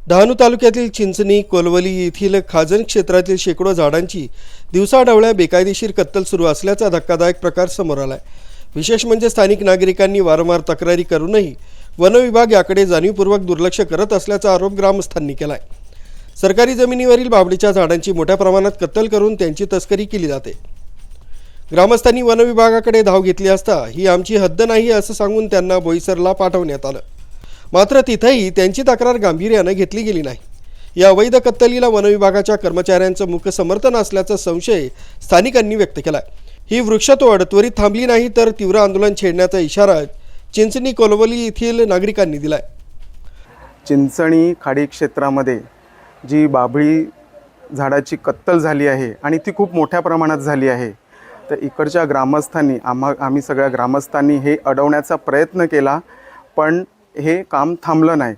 डहाणू तालुक्यातील चिंचणी कोलवली येथील खाजण क्षेत्रातील शेकडो झाडांची दिवसाढवळ्या बेकायदेशीर कत्तल सुरू असल्याचा धक्कादायक प्रकार समोर आलाय। विशेष म्हणजे स्थानिक नागरिकांनी वारंवार तक्रारी करूनही वन विभाग याकडे जाणीवपूर्वक दुर्लक्ष करत असल्याचा आरोप ग्रामस्थांनी केलाय। सरकारी जमिनीवरील बाभळीच्या झाडांची मोठ्या प्रमाणात कत्तल करून त्यांची तस्करी केली जाते। ग्रामस्थांनी वन विभागाकडे धाव घेतली असता ही आमची हद्द नाही असं सांगून त्यांना बोईसरला पाठवण्यात आलं। मात्र तिथेही त्यांची तक्रार गांभीर्याने घेतली गेली नाही। या अवैध कत्तलीला वन विभागाच्या कर्मचाऱ्यांचं मुख्य समर्थन असल्याचा संशय स्थानिकांनी व्यक्त केला। ही वृक्षतोड त्वरित थांबली नाही तर तीव्र आंदोलन छेडण्याचा इशारा चिंचणी कोलवली येथील नागरिकांनी दिलाय। चिंचणी खाडी क्षेत्रामध्ये जी बाभळी झाडाची कत्तल झाली आहे आणि ती खूप मोठ्या प्रमाणात झाली आहे, तर इकडच्या ग्रामस्थांनी आम्ही सगळ्या ग्रामस्थांनी हे अडवण्याचा प्रयत्न केला, पण हे काम थांबलं नाही।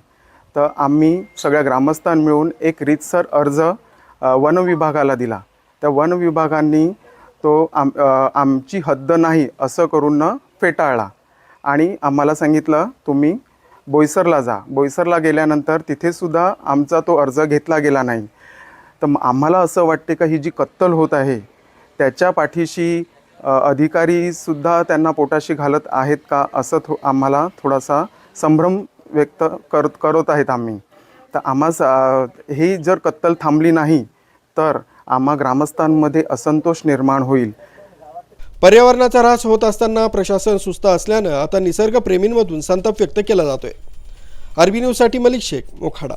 तर आम्ही सगळ्या ग्रामस्थांनी मिळून एक रीतसर अर्ज वन विभागाला दिला। त्या वन विभागांनी तो आमची हद्द नाही असं करून फेटाळला आणि आम्हाला सांगितलं तुम्ही बोईसरला जा। बोईसरला गेल्यानंतर तिथे सुद्धा आमचा तो अर्ज घेतला गेला नाही। तर आम्हाला असं वाटते का ही जी कत्तल होत आहे त्याच्या पाठीशी अधिकारीसुद्धा त्यांना पोटाशी घालत आहेत का, असं आम्हाला थोडासा संभ्रम व्यक्त करत आहेत आम्ही। तर ही जर कत्तल थांबली नाही तर आम्हा ग्रामस्थांमध्ये असंतोष निर्माण होईल। पर्यावरणाचा ऱ्हास होत असताना प्रशासन सुस्त असल्यानं आता निसर्गप्रेमींमधून संताप व्यक्त केला जातोय। आरबी न्यूजसाठी मलिक शेख, मोखाडा।